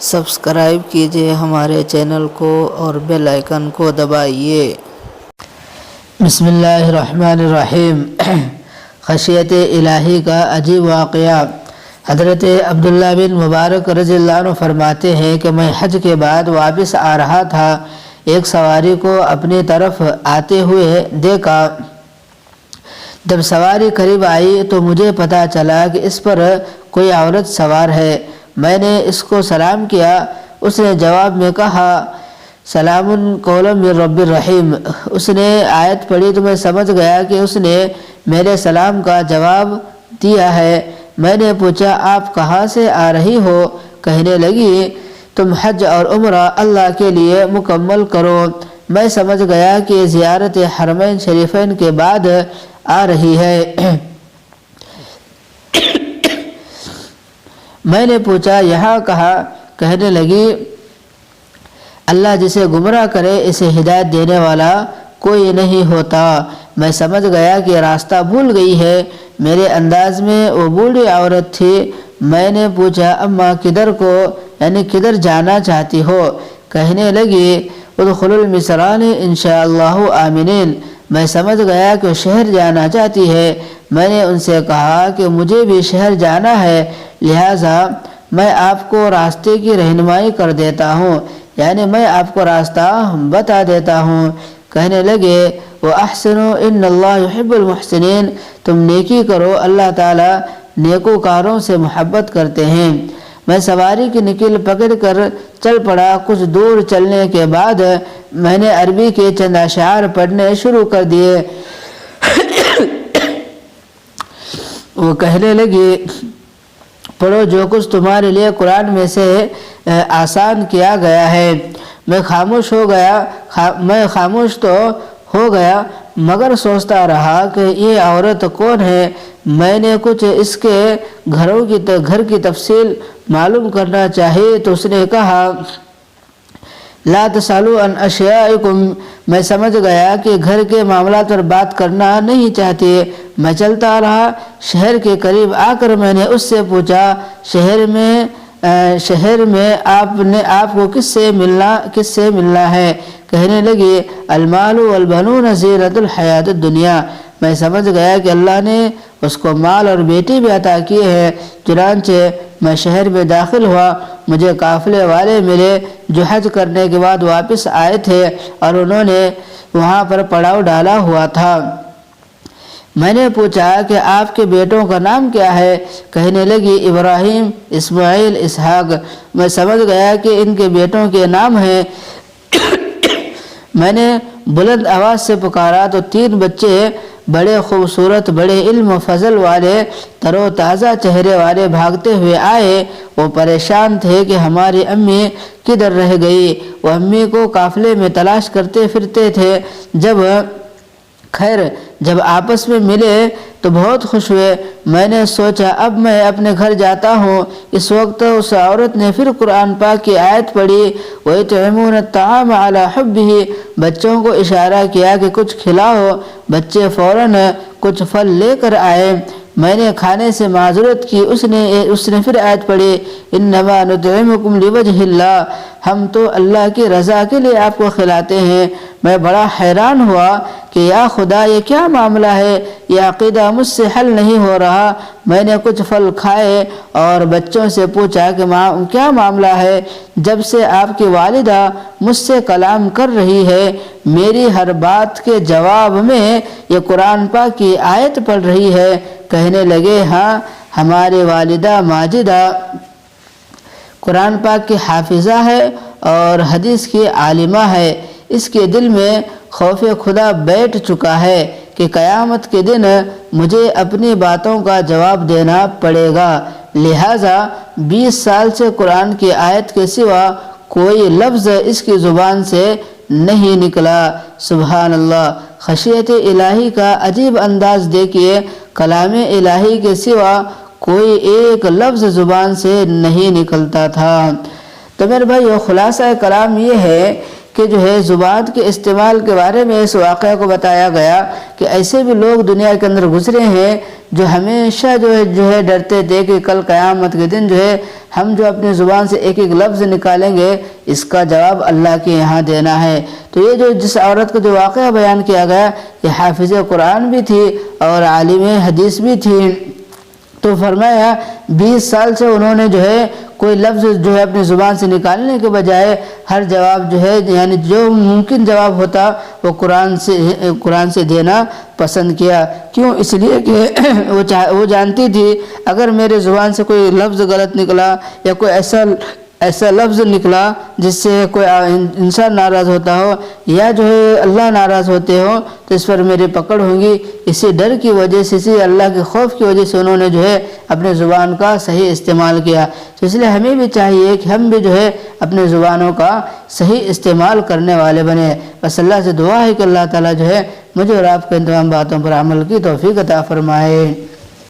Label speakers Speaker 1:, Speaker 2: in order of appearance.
Speaker 1: Subscribe کیجیے ہمارے channel کو اور بیل آئیکن کو دبائیے۔ بسم اللہ الرحمن الرحیم۔ خشیت الہی کا عجیب واقعہ۔ حضرت عبداللہ بن مبارک رضی اللہ عنہ فرماتے ہیں کہ میں حج کے بعد واپس آ رہا تھا، ایک سواری کو اپنی طرف آتے ہوئے دیکھا۔ جب سواری قریب آئی تو مجھے پتہ چلا کہ اس پر کوئی عورت سوار ہے۔ میں نے اس کو سلام کیا، اس نے جواب میں کہا سلام قولا من رب الرحیم۔ اس نے آیت پڑھی تو میں سمجھ گیا کہ اس نے میرے سلام کا جواب دیا ہے۔ میں نے پوچھا آپ کہاں سے آ رہی ہو؟ کہنے لگی تم حج اور عمرہ اللہ کے لیے مکمل کرو۔ میں سمجھ گیا کہ زیارت حرمین شریفین کے بعد آ رہی ہے۔ میں نے پوچھا یہاں کہا؟ کہنے لگی اللہ جسے گمراہ کرے اسے ہدایت دینے والا کوئی نہیں ہوتا۔ میں سمجھ گیا کہ راستہ بھول گئی ہے۔ میرے انداز میں وہ بوڑھی عورت تھی۔ میں نے پوچھا اماں کدھر کو یعنی کدھر جانا چاہتی ہو؟ کہنے لگی ادخلوا المصران انشاءاللہ آمنین۔ میں سمجھ گیا کہ وہ شہر جانا چاہتی ہے۔ میں نے ان سے کہا کہ مجھے بھی شہر جانا ہے، لہٰذا میں آپ کو راستے کی رہنمائی کر دیتا ہوں، یعنی میں آپ کو راستہ بتا دیتا ہوں۔ کہنے لگے وَأَحْسِنُوا إِنَّ اللَّهَ يُحِبُّ الْمُحْسِنِينَ۔ تم نیکی کرو، اللہ تعالیٰ نیکوکاروں سے محبت کرتے ہیں۔ میں سواری کی نکل پکڑ کر چل پڑا۔ کچھ دور چلنے کے بعد میں نے عربی کے چند اشعار پڑھنے شروع کر دیے۔ وہ کہنے لگی پڑھو جو کچھ تمہارے لیے قرآن میں سے آسان کیا گیا ہے۔ میں خاموش تو ہو گیا مگر سوچتا رہا کہ یہ عورت کون ہے۔ میں نے کچھ اس کے گھر کی تفصیل معلوم کرنا چاہی تو اس نے کہا لا تسألوا عن اشیائکم۔ میں سمجھ گیا کہ گھر کے معاملات پر بات کرنا نہیں چاہتی۔ میں چلتا رہا۔ شہر کے قریب آ کر میں نے اس سے پوچھا شہر میں آپ کو کس سے ملنا ہے؟ کہنے لگی المال والبنون زینۃ الحیات الدنیا۔ میں سمجھ گیا کہ اللہ نے اس کو مال اور بیٹی بھی عطا کیے ہیں۔ چنانچہ میں شہر میں داخل ہوا۔ مجھے قافلے والے ملے جو حج کرنے کے بعد واپس آئے تھے اور انہوں نے وہاں پر پڑاؤ ڈالا ہوا تھا۔ میں نے پوچھا کہ آپ کے بیٹوں کا نام کیا ہے؟ کہنے لگی ابراہیم، اسماعیل، اسحاق۔ میں سمجھ گیا کہ ان کے بیٹوں کے نام ہیں۔ میں نے بلند آواز سے پکارا تو 3 بچے بڑے خوبصورت، بڑے علم و فضل والے، تر و تازہ چہرے والے بھاگتے ہوئے آئے۔ وہ پریشان تھے کہ ہماری امی کدھر رہ گئی۔ وہ امی کو قافلے میں تلاش کرتے پھرتے تھے۔ جب آپس میں ملے تو بہت خوش ہوئے۔ میں نے سوچا اب میں اپنے گھر جاتا ہوں۔ اس وقت اس عورت نے پھر قرآن پاک کی آیت پڑھی وَيُطْعِمُونَ الطَّعَامَ عَلَىٰ حُبِّهِ۔ بچوں کو اشارہ کیا کہ کچھ کھلاؤ۔ بچے فوراً کچھ پھل لے کر آئے۔ میں نے کھانے سے معذرت کی۔ اس نے پھر آیت پڑھی انما نطعمکم لوجہ اللہ۔ ہم تو اللہ کی رضا کے لیے آپ کو کھلاتے ہیں۔ میں بڑا حیران ہوا کہ یا خدا یہ کیا معاملہ ہے، یہ عقیدہ مجھ سے حل نہیں ہو رہا۔ میں نے کچھ پھل کھائے اور بچوں سے پوچھا کہ کیا معاملہ ہے؟ جب سے آپ کی والدہ مجھ سے کلام کر رہی ہے، میری ہر بات کے جواب میں یہ قرآن پاک کی آیت پڑھ رہی ہے۔ کہنے لگے ہاں ہماری والدہ ماجدہ قرآن پاک کی حافظہ ہے اور حدیث کی عالمہ ہے۔ اس کے دل میں خوف خدا بیٹھ چکا ہے کہ قیامت کے دن مجھے اپنی باتوں کا جواب دینا پڑے گا، لہٰذا 20 سال سے قرآن کی آیت کے سوا کوئی لفظ اس کی زبان سے نہیں نکلا۔ سبحان اللہ۔ خشیت الہی کا عجیب انداز دیکھیے، کلام الہی کے سوا کوئی ایک لفظ زبان سے نہیں نکلتا تھا۔ تو میرے بھائیو خلاصہ کلام یہ ہے کہ جو ہے زبان کے استعمال کے بارے میں اس واقعہ کو بتایا گیا کہ ایسے بھی لوگ دنیا کے اندر گزرے ہیں جو ہمیشہ جو ہے ڈرتے تھے کہ کل قیامت کے دن جو ہے ہم جو اپنی زبان سے ایک ایک لفظ نکالیں گے اس کا جواب اللہ کے یہاں دینا ہے۔ تو یہ جو جس عورت کا جو واقعہ بیان کیا گیا یہ حافظ قرآن بھی تھی اور عالم حدیث بھی تھی۔ تو فرمایا 20 سال سے انہوں نے جو ہے کوئی لفظ جو ہے اپنی زبان سے نکالنے کے بجائے ہر جواب جو ہے یعنی جو ممکن جواب ہوتا وہ قرآن سے دینا پسند کیا۔ کیوں؟ اس لیے کہ وہ جانتی تھی اگر میرے زبان سے کوئی لفظ غلط نکلا یا کوئی ایسا لفظ نکلا جس سے کوئی انسان ناراض ہوتا ہو یا جو ہے اللہ ناراض ہوتے ہو تو اس پر میری پکڑ ہوگی۔ اسی ڈر کی وجہ سے، اسی اللہ کے خوف کی وجہ سے انہوں نے جو ہے اپنے زبان کا صحیح استعمال کیا۔ تو اس لیے ہمیں بھی چاہیے کہ ہم بھی جو ہے اپنے زبانوں کا صحیح استعمال کرنے والے بنے۔ بس اللہ سے دعا ہے کہ اللہ تعالیٰ جو ہے مجھے اور آپ کے ان تمام باتوں پر عمل کی توفیق عطا فرمائے۔